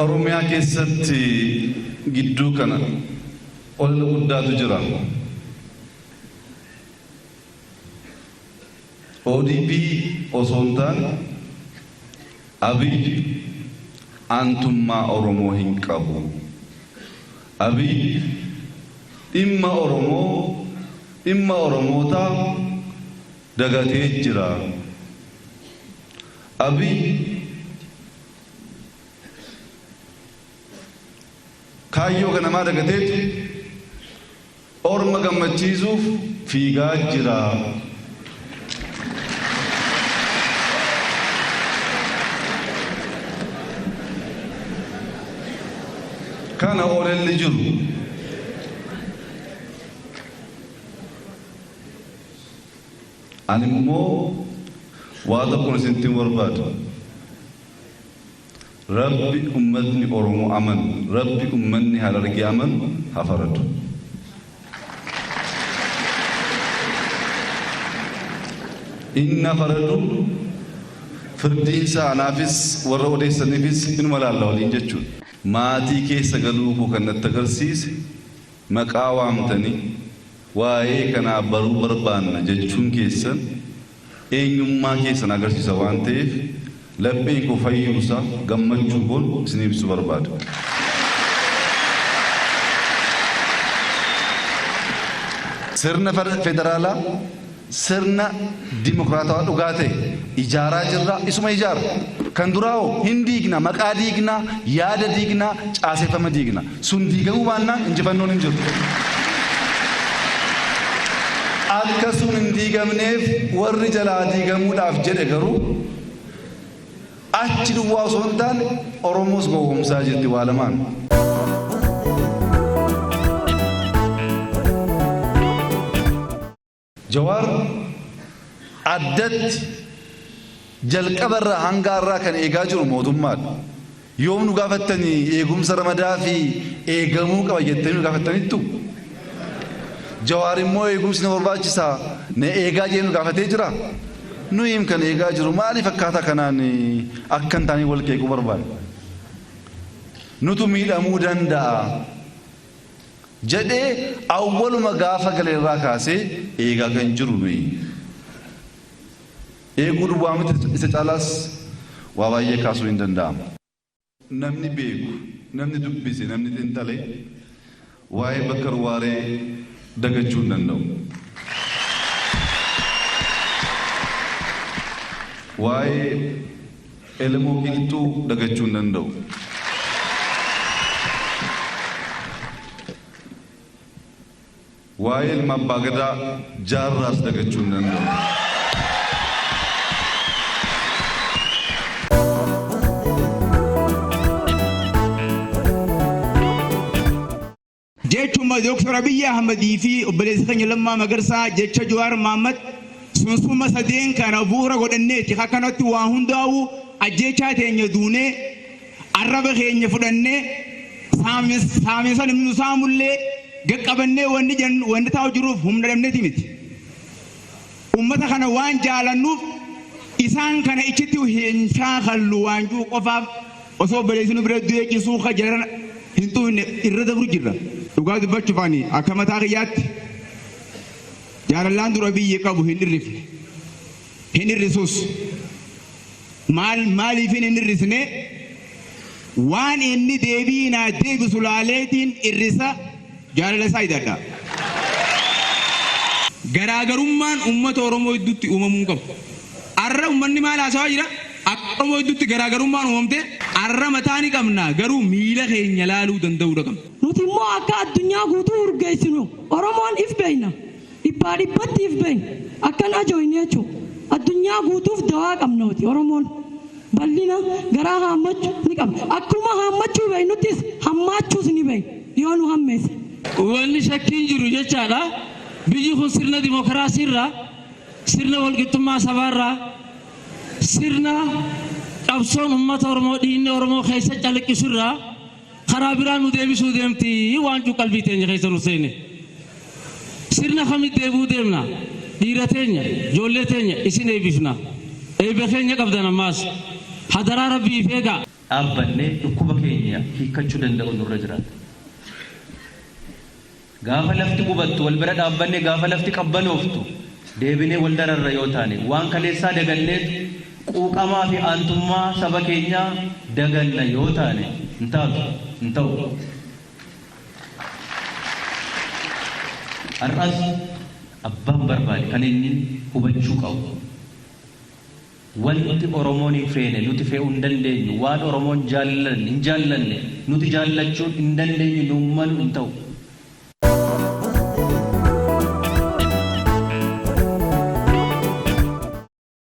Oromiyaa keessatti gidduu kana ol guddaatu jira. ODP osoo hin taane Abiy aantummaa Oromoo hin qabu. Abiy dhimma Oromoota dagatee jira. Abiy kaayyoo kana maa dagateetu Orma gammachiisuuf fiigaa jira. Kana oolelli jiru ani immoo waa tokkoon isinittiin barbaadu. Rabbi ummatni Oromoo aman, Rabbi ummanni Harargee aman hafaradu. Inna faradu firdiinsa anaafis warra odeessaniifis inuma laalla waliin jechuudha. Maatii keessa galuu koo kan natti agarsiise maqaa waamtanii waa'ee kanaa baruu barbaanna jechuun keessan eenyummaa keessan agarsiisa waan ta'eef lapheen koo fayyuusa gammachuu koon isin ibsu barbaada. Sirna federaalaa sirna dimokiraatawaa dhugaa ta'e ijaaraa jirra. Isuma ijaara kan duraa'oo hin diigna, maqaa diigna, yaada diigna, caaseffama diigna. Sun diigamuu baannaan injifannoon hin jiru. Akkasuma hin diigamneef warri jalaa diigamuudhaaf jedhe garuu achi duwwaa osoo hin taane Oromoos gowwoomsaa jirti waa lamaan. Jawaar addatti jalqabarraa hanga har'aa kan eegaa jiru mootummaadha. Yoom nu gaafattanii eegumsa ramadaa fi eegamuu qaba jettanii nu gaafattanittu? Jawaar immoo eegumsi na barbaachisaa na eegaa jee nu gaafatee jira? Nuyi kan eegaa jiru maaliif akkaataa kanaan akka hin taane wal qeequu barbaada? Nutu miidhamuu danda'a jedhee awwaluma gaafa galeerraa kaasee eegaa kan jiru nuyi. Eeguu duwwaa miti isa caalaas waa baay'ee kaasuu hin danda'amu. Namni beeku, namni dubbise, namni xiinxale waa'ee Bakkar Waaree dagachuu hin danda'u. Waa'ee Elemoo Qilxuu dagachuu hin danda'u. Waa'ee Ilma Abbaa Gadaa Jaarraas dagachuu hin danda'u. jechuuma Dr. Abiy Ahmed fi obboleessa keenya Lammaa Magarsaa jecha Jawaar Mohaammed sunsuma sadeen kana bu'uura godhanneeti akkanatti waa hundaa'u ajjechaa teenya duunee arraba keenya fudhannee saamisan nu saamullee gaqqabannee wanni taa'u jiruuf humna dhabneeti miti. Ummata kana waan jaalannuuf isaan kana ichitti hin shaakallu waan juu qofaaf osoo obboleessinu bira du'ee cisuu jaran hin tuune irra dabru jirra. Dhugaa dubbachuufani akka mataa kiyyaatti jaalallaan dura biyya qabu hin irrifne hin irrisuus maaliif hin irrisne waan inni deebiinaa deebisu laaleetiin irrisa jaalala isaa hidhadha. Garaagarummaan uummata Oromoo gidduutti uumamuu qabu. Arra uummanni maal haasawaa jira? Akka Oromoo gidduutti garaagarummaan uumamte arra mataa ni qabna garuu miila keenya laaluu danda'uu qabna. Nuti immoo akka addunyaa guutuu urgeessinu Oromoon if beekna. Dhibbaa dhibbatti if beekna. Akkan ajooyne jechuudha. Addunyaa guutuuf dawaa qabna nuti Oromoon. Bal'ina garaa haammachuu ni qabna. Akkuma haammachuu beeknuttis hammaachuus ni beekna. Yoo nu hammeesse. Wanni shakkiin jiru jechaadha. Biyyi kun sirna dimookiraasiirraa, sirna walqixxummaa sabaarraa, sirna qabsoon uummata Oromoo dhiinni Oromoo keessa calaqqisurraa karaa biraan nu deebisuu deemti waan juu qalbii teenya keessa nu seene. Sirna kamitti deebuu deemna? Dhiira teenya, ijoollee teenya isin eebbifna. Eebba keenya qabdan ammaas hadaraa Rabbii eegaa. dhaabbanne dhukkuba keenya hiikkachuu danda'u nurra jiraata. Gaafa lafti gubattu wal bira dhaabbanne gaafa lafti qabbanooftu deebinee wal dararra yoo taane waan kaleessaa dagalleet quuqamaa fi aantummaa saba keenyaa dagalla yoo taane hin ta'u. Har'as abbaan barbaade kan inni hubachuu qabu. Wanti Oromoon hin feene nuti fe'uu hin dandeenyu waan Oromoon hin jaallanne nuti jaallachuu hin dandeenyu nuumman hin ta'u.